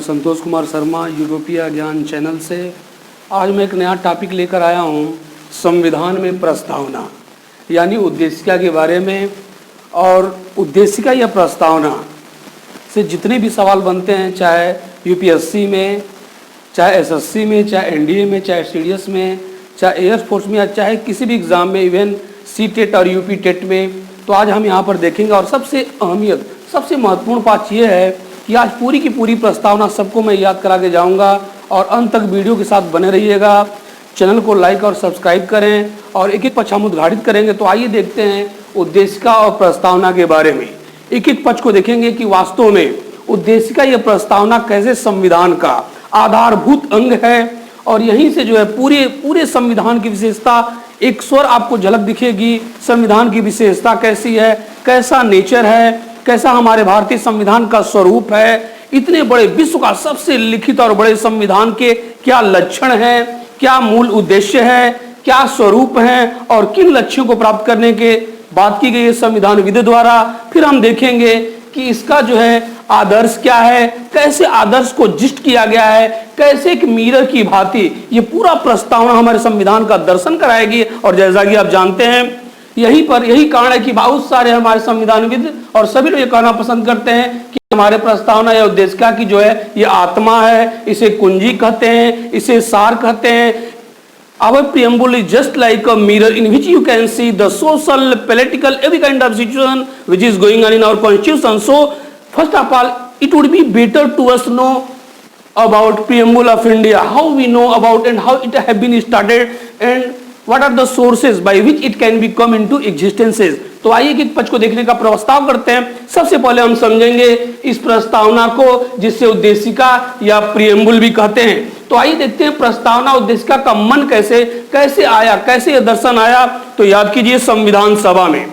संतोष कुमार शर्मा यूरोपीय ज्ञान चैनल से। आज मैं एक नया टॉपिक लेकर आया हूँ, संविधान में प्रस्तावना यानी उद्देशिका के बारे में। और उद्देशिका या प्रस्तावना से जितने भी सवाल बनते हैं, चाहे यूपीएससी में, चाहे एसएससी में, चाहे एनडीए में, चाहे सीडीएस में, चाहे एयरफोर्स में, या चाहे किसी भी एग्ज़ाम में, इवन सीटेट और यूपी टेट में, तो आज हम यहाँ पर देखेंगे। और सबसे अहमियत, सबसे महत्वपूर्ण बात यह है कि आज पूरी की पूरी प्रस्तावना सबको मैं याद करा के जाऊँगा। और अंत तक वीडियो के साथ बने रहिएगा। चैनल को लाइक और सब्सक्राइब करें और एक एक पक्ष हम उद्घाटित करेंगे। तो आइए देखते हैं उद्देशिका और प्रस्तावना के बारे में। एक एक पक्ष को देखेंगे कि वास्तव में उद्देशिका या प्रस्तावना कैसे संविधान का आधारभूत अंग है। और यहीं से जो है पूरे संविधान की विशेषता एक स्वर आपको झलक दिखेगी। संविधान की विशेषता कैसी है, कैसा नेचर है, कैसा हमारे भारतीय संविधान का स्वरूप है, इतने बड़े विश्व का सबसे लिखित और बड़े संविधान के क्या लक्षण हैं, क्या मूल उद्देश्य है, क्या स्वरूप है और किन लक्ष्यों को प्राप्त करने के बात की गई है संविधान विद द्वारा। फिर हम देखेंगे कि इसका जो है आदर्श क्या है, कैसे आदर्श को जिस्ट किया गया है, कैसे एक मिरर की भांति ये पूरा प्रस्तावना हमारे संविधान का दर्शन कराएगी। और जैसा कि आप जानते हैं, यही कारण है कि बहुत सारे हमारे संविधानविद और सभी लोग ये कहना पसंद करते हैं कि हमारे प्रस्तावना या उद्देशिका की जो है ये आत्मा है। इसे कुंजी कहते हैं, इसे सार कहते हैं। Our preamble is just like a mirror in which you can see the social, political, every kind of situation which is going on in our constitution. So, first of all, it would be better to us know about preamble of India, how we know about and how it have been started and what are the sources by which it can be come into existences. तो आइए एक पक्ष को देखने का प्रस्ताव करते हैं। सबसे पहले हम समझेंगे इस प्रस्तावना को, जिससे उद्देशिका या प्रियम्बुल भी कहते हैं। तो आइए देखते हैं प्रस्तावना उद्देशिका का मन कैसे आया, कैसे यह दर्शन आया। तो याद कीजिए, संविधान सभा में,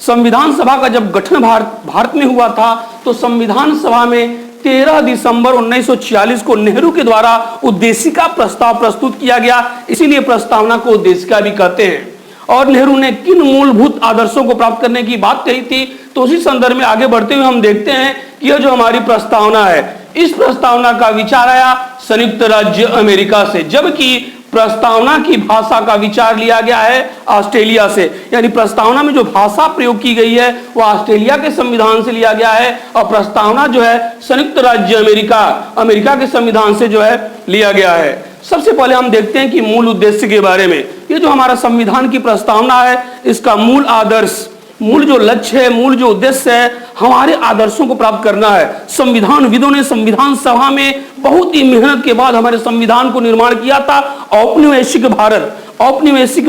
संविधान सभा का जब गठन भारत में हुआ था, तो संविधान सभा में 13 दिसंबर 1946 को नेहरू के द्वारा उद्देशिका प्रस्ताव प्रस्तुत किया गया। इसीलिए प्रस्तावना को उद्देशिका भी कहते हैं। और नेहरू ने किन मूलभूत आदर्शों को प्राप्त करने की बात कही थी, तो उसी संदर्भ में आगे बढ़ते हुए हम देखते हैं कि यह जो हमारी प्रस्तावना है, इस प्रस्तावना का विचार आया संयुक्त राज्य अमेरिका से, जबकि प्रस्तावना की भाषा का विचार लिया गया है ऑस्ट्रेलिया से। यानी प्रस्तावना में जो भाषा प्रयोग की गई है वह ऑस्ट्रेलिया के संविधान से लिया गया है और प्रस्तावना जो है संयुक्त राज्य अमेरिका के संविधान से जो है लिया गया है। सबसे पहले हम देखते हैं कि मूल उद्देश्य के बारे में। ये जो हमारा संविधान की प्रस्तावना है, इसका मूल आदर्श, मूल जो लक्ष्य है, मूल जो उद्देश्य है, हमारे आदर्शों को प्राप्त करना है। संविधानविदों ने संविधान सभा में बहुत ही मेहनत के बाद हमारे संविधान को निर्माण किया था। औपनिवेशिक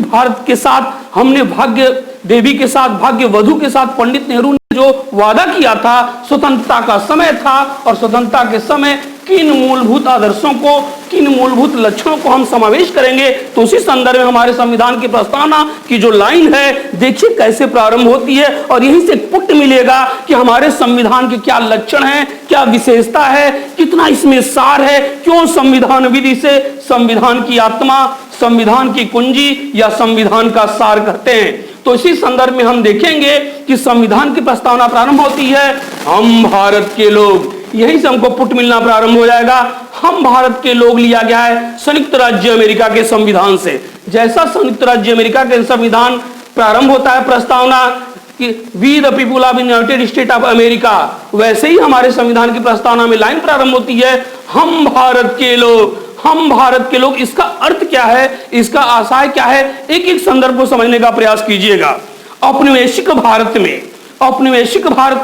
भारत के साथ हमने भाग्य देवी के साथ, भाग्य वधु के साथ पंडित नेहरू ने जो वादा किया था, स्वतंत्रता का समय था और स्वतंत्रता के समय किन मूलभूत आदर्शों को, किन मूलभूत लक्ष्यों को हम समावेश करेंगे। तो उसी संदर्भ में हमारे संविधान की प्रस्तावना की जो लाइन है, देखिए कैसे प्रारंभ होती है और यहीं से पुट मिलेगा कि हमारे संविधान के क्या लक्षण हैं, क्या विशेषता है, कितना इसमें सार है, क्यों संविधानविद इसे संविधान की आत्मा, संविधान की कुंजी या संविधान का सार कहते हैं। तो इसी संदर्भ में हम देखेंगे कि संविधान की प्रस्तावना प्रारंभ होती है, हम भारत के लोग, यहीं से हमको पुट मिलना प्रारंभ हो जाएगा। हम भारत के लोग लिया गया है संयुक्त राज्य अमेरिका के संविधान से। जैसा संयुक्त राज्य अमेरिका के संविधान प्रारंभ होता है प्रस्तावना कि we the people of United State of America, वैसे ही हमारे संविधान की प्रस्तावना में लाइन प्रारंभ होती है, हम भारत के लोग, हम भारत के लोग। इसका अर्थ क्या है, इसका आशय क्या है, एक एक संदर्भ को समझने का प्रयास कीजिएगा। औपनिवेशिक भारत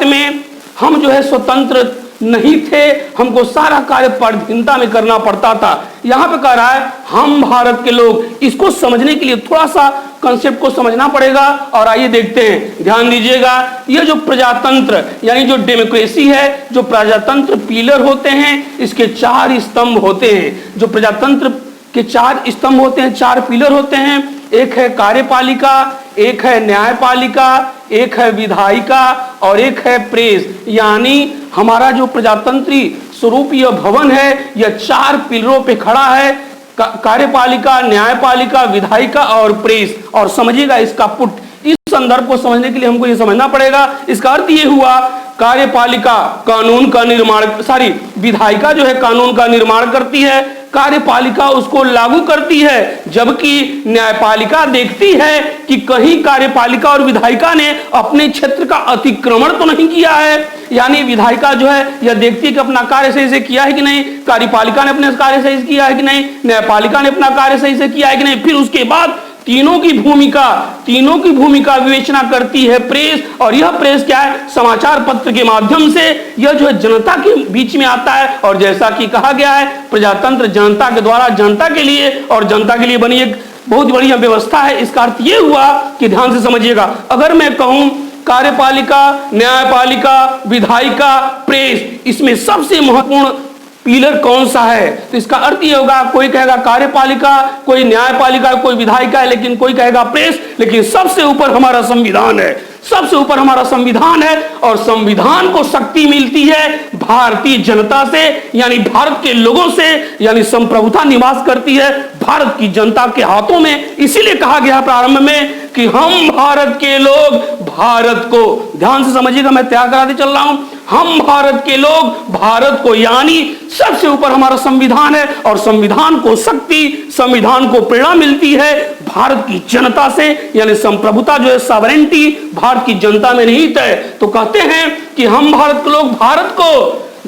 में हम जो है स्वतंत्र नहीं थे, हमको सारा कार्य पराधीनता में करना पड़ता था। यहाँ पे कह रहा है हम भारत के लोग। इसको समझने के लिए थोड़ा सा कंसेप्ट को समझना पड़ेगा और आइए देखते हैं। ध्यान दीजिएगा, ये जो प्रजातंत्र यानी जो डेमोक्रेसी है, जो प्रजातंत्र पिलर होते हैं, इसके 4 स्तंभ होते हैं। जो प्रजातंत्र के 4 स्तंभ होते हैं, 4 पिलर होते हैं। एक है कार्यपालिका, एक है न्यायपालिका, एक है विधायिका और एक है प्रेस। यानी हमारा जो प्रजातंत्री स्वरूप यह भवन है, यह 4 पिलरों पे खड़ा है, कार्यपालिका, न्यायपालिका, विधायिका और प्रेस। और समझिएगा इसका पुट, इस संदर्भ को समझने के लिए हमको ये समझना पड़ेगा। इसका अर्थ ये हुआ कार्यपालिका कानून का निर्माण, विधायिका जो है कानून का निर्माण करती है, कार्यपालिका उसको लागू करती है, जबकि न्यायपालिका देखती है कि कहीं कार्यपालिका और विधायिका ने अपने क्षेत्र का अतिक्रमण तो नहीं किया है। यानी विधायिका जो है यह देखती है कि अपना कार्य सही से किया है कि नहीं, कार्यपालिका ने अपने कार्य सही से किया है कि नहीं, न्यायपालिका ने अपना कार्य सही से किया है कि नहीं। फिर उसके बाद तीनों की भूमिका विवेचना करती है प्रेस, और यह प्रेस क्या है, समाचार पत्र के माध्यम से यह जो है जनता के बीच में आता है। और जैसा कि कहा गया है, प्रजातंत्र जनता के द्वारा जनता के लिए और जनता के लिए बनी एक बहुत बढ़िया व्यवस्था है। इसका अर्थ यह हुआ कि ध्यान से समझिएगा, अगर मैं कहूं कार्यपालिका, न्यायपालिका, विधायिका, प्रेस, इसमें सबसे महत्वपूर्ण पिलर कौन सा है, तो इसका अर्थ ये होगा, कोई कहेगा कार्यपालिका, कोई न्यायपालिका, कोई विधायिका है, लेकिन कोई कहेगा प्रेस, लेकिन सबसे ऊपर हमारा संविधान है, सबसे ऊपर हमारा संविधान है। और संविधान को शक्ति मिलती है भारतीय जनता से, यानी भारत के लोगों से, यानी संप्रभुता निवास करती है भारत की जनता के हाथों में। इसीलिए कहा गया प्रारंभ में कि हम भारत के लोग भारत को, ध्यान से समझिएगा, मैं तैयार कराते चल रहा हूं, हम भारत के लोग भारत को, यानी सबसे ऊपर हमारा संविधान है। और संविधान को शक्ति, संविधान को प्रेरणा मिलती है भारत की जनता से, यानी संप्रभुता जो है, सॉवरेंटी भारत की जनता में निहित है। तो कहते हैं कि हम भारत के लोग भारत को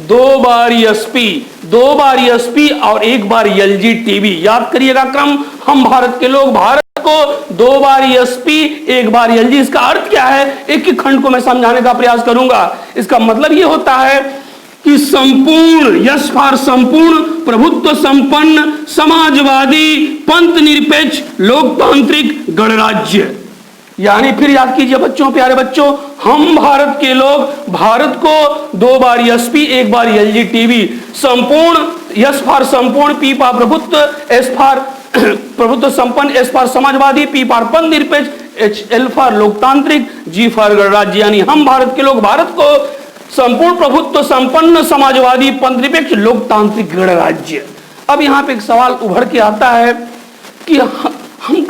2 बार एसपी और 1 बार एलजीटीवी, याद करिएगा क्रम, हम भारत के लोग भारत को 2 बार एसपी 1 बार एलजी। इसका अर्थ क्या है, एक ही खंड को मैं समझाने का प्रयास करूंगा। इसका मतलब यह होता है कि संपूर्ण, यस फॉर संपूर्ण, प्रभुत्व संपन्न, समाजवादी, पंथ निरपेक्ष, लोकतांत्रिक गणराज्य। यानी फिर याद कीजिए बच्चों, प्यारे बच्चों, हम भारत के लोग भारत को 2 बार एसपी 1 बार एलजीटीवी, संपूर्ण, यस फॉर संपूर्ण, पी फॉर प्रभुत्व, एस फॉर प्रभुत्व संपन्न, S for Samajwadi, P for पंथ निरपेक्ष, एच एल फॉर लोकतांत्रिक, जी फॉर गणराज्य। यानी हम भारत के लोग भारत को संपूर्ण प्रभुत्व संपन्न, समाजवादी, पंथ निरपेक्ष, लोकतांत्रिक गणराज्य। अब यहाँ पे एक सवाल उभर के आता है कि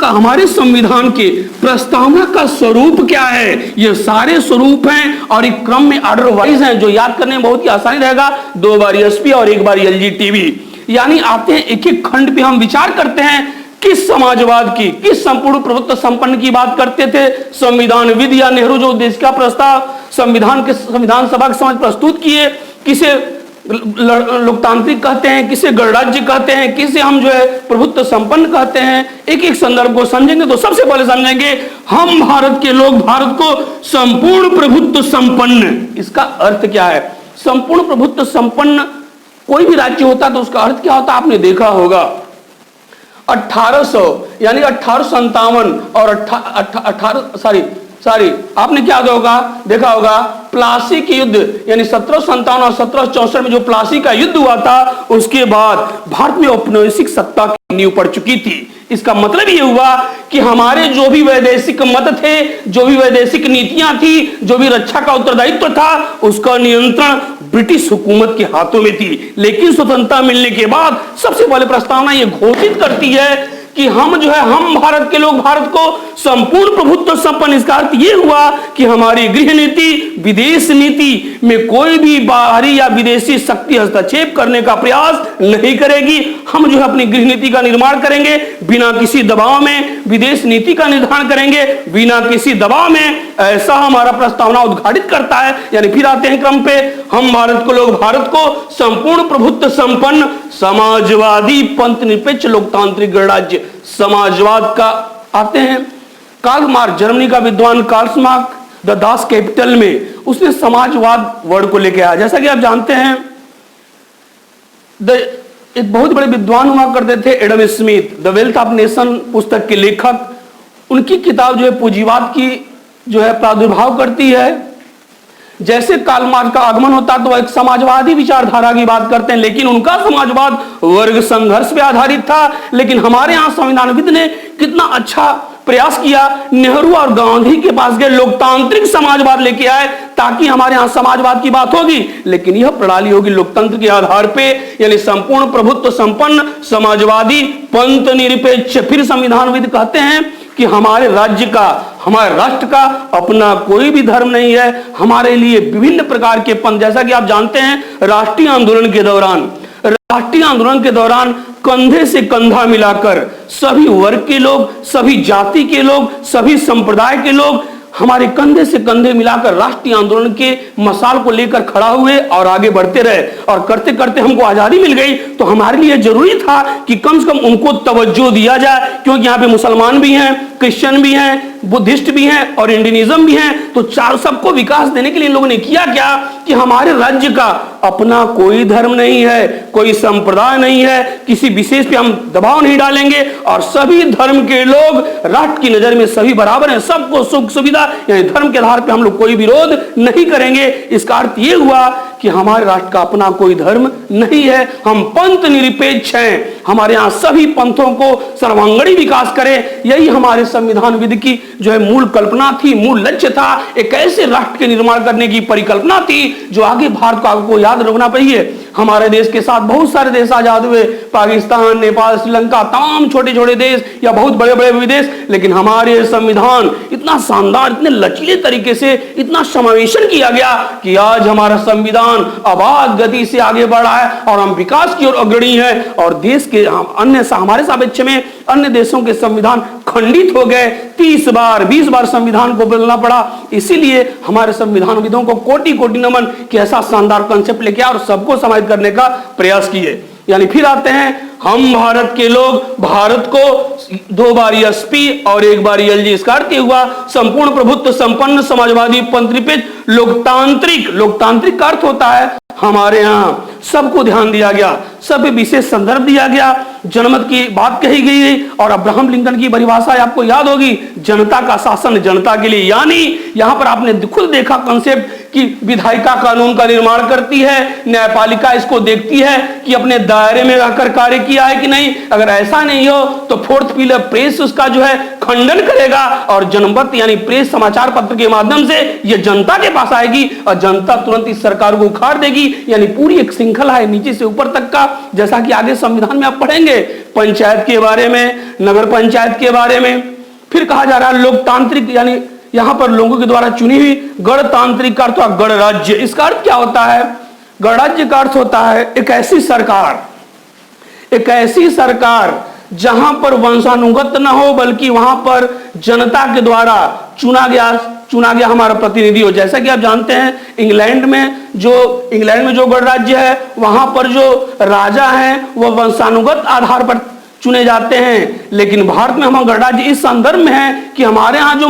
हमारे संविधान के प्रस्तावना का स्वरूप क्या है। ये सारे स्वरूप हैं और एक क्रम में ऑर्डर वाइज हैं, जो याद करने में बहुत ही आसानी रहेगा। 2 बार एसपी और 1 बार एलजीटीवी, यानी आते हैं एक एक खंड पे हम विचार करते हैं किस समाजवाद की, किस संपूर्ण प्रभुत्व संपन्न की बात करते थे संविधानविद या नेहरू, जो देश का प्रस्ताव संविधान सभा के समक्ष प्रस्तुत किए। किसे लोकतांत्रिक कहते हैं, किसे गणराज्य कहते हैं, किसे हम जो है प्रभुत्व संपन्न कहते हैं। एक एक संदर्भ को समझेंगे तो सबसे पहले समझेंगे हम भारत के लोग भारत को संपूर्ण प्रभुत्व संपन्न, इसका अर्थ क्या है। संपूर्ण प्रभुत्व संपन्न कोई भी राज्य होता है तो उसका अर्थ क्या होता है, आपने देखा होगा 1800 यानी 1857 और आपने क्या देखा होगा प्लासी के युद्ध, यानी 1757 और 1764 में जो प्लासी का युद्ध हुआ था, उसके बाद भारत में औपनिवेशिक सत्ता की नींव पड़ चुकी थी। इसका मतलब ये हुआ कि हमारे जो भी वैदेशिक मत थे, जो भी वैदेशिक नीतियां थी, जो भी रक्षा का उत्तरदायित्व था, उसका नियंत्रण ब्रिटिश हुकूमत के हाथों में थी। लेकिन स्वतंत्रता मिलने के बाद सबसे पहले प्रस्तावना ये घोषित करती है कि हम जो है, हम भारत के लोग भारत को संपूर्ण प्रभुत्व संपन्न। इसका अर्थ यह हुआ कि हमारी गृह नीति, विदेश नीति में कोई भी बाहरी या विदेशी शक्ति हस्तक्षेप करने का प्रयास नहीं करेगी। हम जो है अपनी गृह नीति का निर्माण करेंगे बिना किसी दबाव में, विदेश नीति का निर्धारण करेंगे बिना किसी दबाव में, ऐसा हमारा प्रस्तावना उद्घाटित करता है। यानी फिर आते हैं क्रम पे, हम भारत को लोग भारत को संपूर्ण प्रभुत्व संपन्न, समाजवादी, पंथ निरपेक्ष, लोकतांत्रिक गणराज्य। समाजवाद का आते हैं, कार्ल मार्क्स, जर्मनी का विद्वान Karl Marx the Das Capital में उसने समाजवाद वर्ड को लेकर आया। जैसा कि आप जानते हैं, एक बहुत बड़े विद्वान हुआ करते थे Adam Smith, the wealth of nation पुस्तक के लेखक। उनकी किताब जो है पूंजीवाद की जो है प्रादुर्भाव करती है। जैसे कार्ल मार्क्स का आगमन होता है तो एक समाजवादी विचारधारा की बात करते हैं, लेकिन उनका समाजवाद वर्ग संघर्ष पे आधारित था। लेकिन हमारे यहाँ संविधानविद ने कितना अच्छा प्रयास किया, नेहरू और गांधी के पास गए, लोकतांत्रिक समाजवाद लेके आए ताकि हमारे यहाँ समाजवाद की बात होगी, लेकिन यह प्रणाली होगी लोकतंत्र के आधार पे, यानी संपूर्ण प्रभुत्व संपन्न, समाजवादी, पंथ निरपेक्ष। फिर संविधानविद कहते हैं कि हमारे राज्य का, हमारे राष्ट्र का अपना कोई भी धर्म नहीं है। हमारे लिए विभिन्न प्रकार के पंथ, जैसा कि आप जानते हैं राष्ट्रीय आंदोलन के दौरान कंधे से कंधा मिलाकर सभी वर्ग के लोग, सभी जाति के लोग, सभी संप्रदाय के लोग हमारे कंधे से कंधे मिलाकर राष्ट्रीय आंदोलन के मसाल को लेकर खड़ा हुए और आगे बढ़ते रहे। और करते करते हमको आजादी मिल गई, तो हमारे लिए जरूरी था कि कम से कम उनको तवज्जो दिया जाए, क्योंकि यहाँ पे मुसलमान भी हैं, क्रिश्चियन भी हैं, बुद्धिस्ट भी हैं और इंडियनिज्म भी हैं। तो चार सबको विकास देने के लिए इन लोगों ने किया क्या कि हमारे राज्य का अपना कोई धर्म नहीं है, कोई संप्रदाय नहीं है, किसी विशेष पे हम दबाव नहीं डालेंगे और सभी धर्म के लोग राष्ट्र की नजर में सभी बराबर हैं, सबको सुख सुविधा, यानी धर्म के आधार पर हम लोग कोई विरोध नहीं करेंगे। इसका अर्थ ये हुआ कि हमारे राष्ट्र का अपना कोई धर्म नहीं है, हम पंथ निरपेक्ष हैं, हमारे यहाँ सभी पंथों को सर्वांगीण विकास करें। यही हमारे संविधान विधि की जो है मूल कल्पना थी, मूल लक्ष्य था। एक ऐसे राष्ट्र के निर्माण करने की परिकल्पना थी जो आगे भारत को आपको याद रखना चाहिए। हमारे देश के साथ बहुत सारे देश आजाद हुए, पाकिस्तान, नेपाल, श्रीलंका, तमाम छोटे छोटे देश या बहुत बड़े बड़े विदेश, लेकिन हमारे संविधान इतना शानदार, इतने लचीले तरीके से इतना समावेशन किया गया कि आज हमारा संविधान अबाध गति से आगे बढ़ा है और हम विकास की ओर अग्रणी हैं। और देश के अन्य हमारे सापेक्ष में अन्य देशों के संविधान खंडित हो गए, 30 बार 20 बार संविधान को बदलना पड़ा। इसीलिए हमारे संविधानविदों को कोटि कोटि नमन कि ऐसा शानदार कंसेप्ट लेके और सबको समाहित करने का प्रयास किए। यानी फिर आते हैं हम भारत के लोग, भारत को 2 बार एसपी और 1 बार एलजी। इसका अर्थ हुआ संपूर्ण प्रभुत्व संपन्न समाजवादी पंथ निरपेक्ष लोकतांत्रिक। लोकतांत्रिक का अर्थ होता है हमारे यहाँ सबको ध्यान दिया गया, सब विशेष संदर्भ दिया गया, जनमत की बात कही गई और अब्राहम लिंकन की परिभाषा आपको याद होगी, जनता का शासन जनता के लिए। यानी यहां पर आपने खुद देखा कंसेप्ट कि विधायिका कानून का निर्माण करती है, न्यायपालिका इसको देखती है कि अपने दायरे में रहकर कार्य किया है कि नहीं। अगर ऐसा नहीं हो तो फोर्थ पिलर प्रेस उसका जो है खंडन करेगा और जनमत यानी प्रेस समाचार पत्र के माध्यम से यह जनता के पास आएगी और जनता तुरंत इस सरकार को उखाड़ देगी। यानी पूरी एक श्रृंखला है नीचे से ऊपर तक का, जैसा कि आगे संविधान में आप पढ़ेंगे पंचायत के बारे में, नगर पंचायत के बारे में। फिर कहा जा रहा है लोकतांत्रिक, यानी यहां पर लोगों के द्वारा चुनी हुई। गणतांत्रिक का अर्थ हुआ गणराज्य। इसका अर्थ क्या होता है? गणराज्य का अर्थ होता है एक ऐसी सरकार जहां पर वंशानुगत न हो, बल्कि वहां पर जनता के द्वारा चुना गया हमारा प्रतिनिधि हो। जैसा कि आप जानते हैं इंग्लैंड में जो गणराज्य है वहां पर जो राजा हैं वह वंशानुगत आधार पर चुने जाते हैं, लेकिन भारत में हमारा गणराज्य इस संदर्भ में है कि हमारे यहाँ जो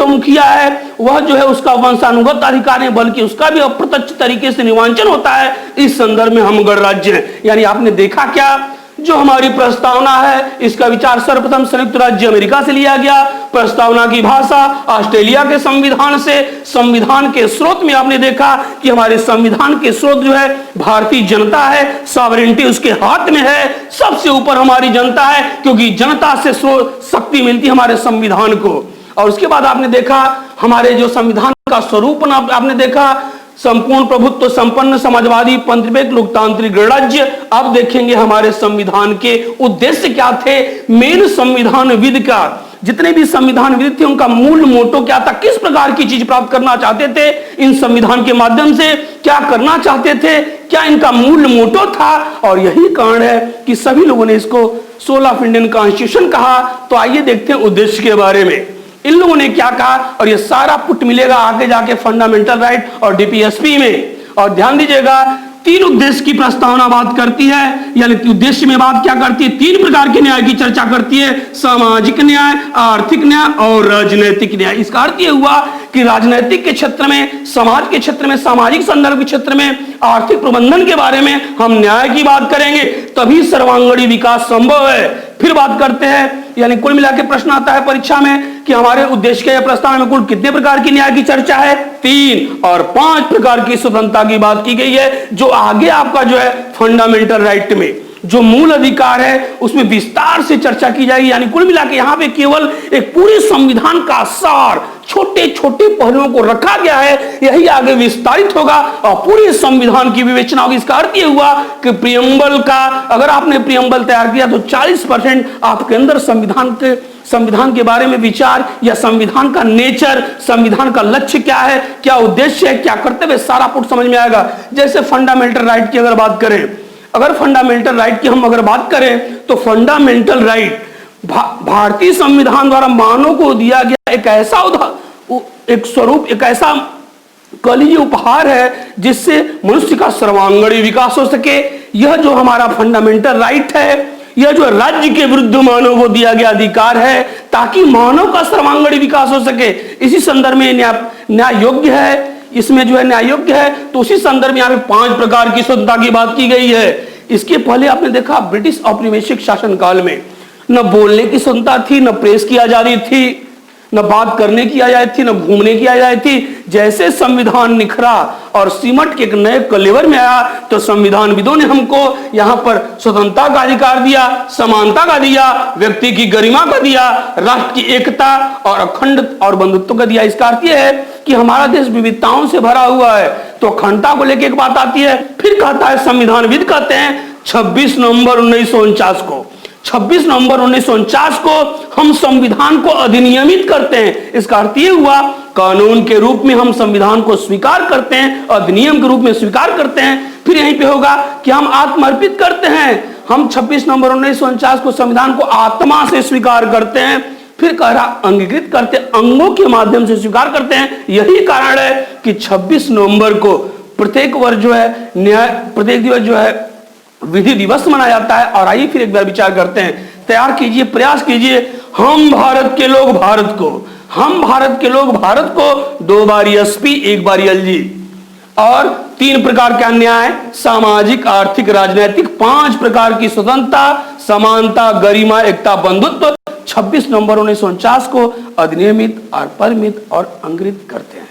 मुखिया है वह जो है उसका वंशानुगत अधिकार है, बल्कि उसका भी अप्रत्यक्ष तरीके से निर्वाचन होता है। इस संदर्भ में हम गणराज्य हैं। यानी आपने देखा क्या, जो हमारी प्रस्तावना है इसका विचार सर्वप्रथम संयुक्त राज्य अमेरिका से लिया गया। प्रस्तावना की भाषा ऑस्ट्रेलिया के संविधान से। संविधान के स्रोत में आपने देखा कि हमारे संविधान के स्रोत जो है भारतीय जनता है, सॉवरेनिटी उसके हाथ में है, सबसे ऊपर हमारी जनता है, क्योंकि जनता से शक्ति मिलती है हमारे संविधान को। और उसके बाद आपने देखा हमारे जो संविधान का स्वरूप आपने देखा, संपूर्ण प्रभुत्व संपन्न समाजवादी पंथ निरपेक्ष लोकतांत्रिक गणराज्य। अब देखेंगे हमारे संविधान के उद्देश्य क्या थे। मेन संविधान विद का जितने भी संविधान विद थे उनका मूल मोटो क्या था, किस प्रकार की चीज प्राप्त करना चाहते थे इन संविधान के माध्यम से, क्या करना चाहते थे, क्या इनका मूल मोटो था। और यही कारण है कि सभी लोगों ने इसको सोल ऑफ इंडियन कॉन्स्टिट्यूशन कहा। तो आइए देखते हैं उद्देश्य के बारे में इन लोगों ने क्या कहा, और ये सारा पुट मिलेगा आगे जाके फंडामेंटल राइट और डीपीएसपी में। और ध्यान दीजिएगा 3 उद्देश्य की प्रस्तावना बात करती है, यानी उद्देश्य में बात क्या करती है, 3 प्रकार के न्याय की चर्चा करती है, सामाजिक न्याय, आर्थिक न्याय और राजनैतिक न्याय। इसका अर्थ यह हुआ कि राजनैतिक के क्षेत्र में, समाज के क्षेत्र में, सामाजिक संदर्भ के क्षेत्र में, आर्थिक प्रबंधन के बारे में हम न्याय की बात करेंगे, तभी सर्वांगीण विकास संभव है। फिर बात करते हैं, यानी कुल मिलाकर प्रश्न आता है परीक्षा में कि हमारे उद्देश्य के प्रस्ताव में कुल कितने प्रकार की न्याय की चर्चा है, 3 और 5 प्रकार की स्वतंत्रता की बात की गई है, जो आगे आपका जो है फंडामेंटल राइट में जो मूल अधिकार है उसमें विस्तार से चर्चा की जाएगी। यानी कुल मिलाकर यहाँ पे केवल एक पूरे संविधान का सार छोटे छोटे पहलुओं को रखा गया है, यही आगे विस्तारित होगा और पूरे संविधान की विवेचना होगी। इसका अर्थ यह हुआ कि प्रियम्बल का, अगर आपने प्रियम्बल तैयार किया तो 40% आपके अंदर संविधान के संविधान के बारे में विचार या संविधान का नेचर, संविधान का लक्ष्य क्या है, क्या उद्देश्य है, क्या कर्तव्य, सारा पुट समझ में आएगा। जैसे फंडामेंटल राइट की अगर बात करें, अगर फंडामेंटल राइट की हम अगर बात करें तो फंडामेंटल राइट भारतीय संविधान द्वारा मानव को दिया गया एक ऐसा एक स्वरूप, एक ऐसा कलीय उपहार है जिससे मनुष्य का सर्वांगीण विकास हो सके। यह जो हमारा फंडामेंटल राइट है, यह जो राज्य के विरुद्ध मानव को दिया गया अधिकार है ताकि मानव का सर्वांगीण विकास हो सके। इसी संदर्भ में न्याय योग्य है, इसमें जो है न्याय योग्य है। तो उसी संदर्भ में यहाँ पे 5 प्रकार की स्वतंत्रता की बात की गई है। इसके पहले आपने देखा ब्रिटिश औपनिवेशिक शासन काल में न बोलने की स्वतंत्रता थी, न प्रेस की आजादी थी, न बात करने की आजादी थी, न घूमने की आजादी थी। जैसे संविधान निखरा और सिमट के एक नए कलेवर में आया तो संविधानविदों ने हमको यहाँ पर स्वतंत्रता का अधिकार दिया, समानता का दिया, व्यक्ति की गरिमा का दिया, राष्ट्र की एकता और अखंड और बंधुत्व का दिया। इसका अर्थ यह है कि हमारा देश विविधताओं से भरा हुआ है। तो अखंडता को लेकर एक बात आती है, फिर कहता है संविधानविद कहते हैं 26 नवंबर 1949 को 26 नवंबर 1949 को हम संविधान को अधिनियमित करते हैं। इसका अर्थ यह हुआ कानून के रूप में हम संविधान को स्वीकार करते हैं, अधिनियम के रूप में स्वीकार करते हैं। फिर यहीं पे होगा कि हम आत्मर्पित करते हैं। हम 26 नवंबर 1949 को संविधान को आत्मा से स्वीकार करते हैं। फिर कह रहा अंगीकृत करते, अंगों के माध्यम से स्वीकार करते हैं। यही कारण है कि 26 नवंबर को प्रत्येक वर्ष जो है प्रत्येक दिवस जो है विधि दिवस मनाया जाता है। और आइए फिर एक बार विचार करते हैं, तैयार कीजिए, प्रयास कीजिए। हम भारत के लोग भारत को, हम भारत के लोग भारत को 2 बार एसपी 1 बार एलजी और 3 प्रकार का न्याय, सामाजिक, आर्थिक, राजनीतिक, 5 प्रकार की स्वतंत्रता, समानता, गरिमा, एकता, बंधुत्व 26 नवंबर 1949 को अधिनियमित और परिमित और अंगीकृत करते हैं।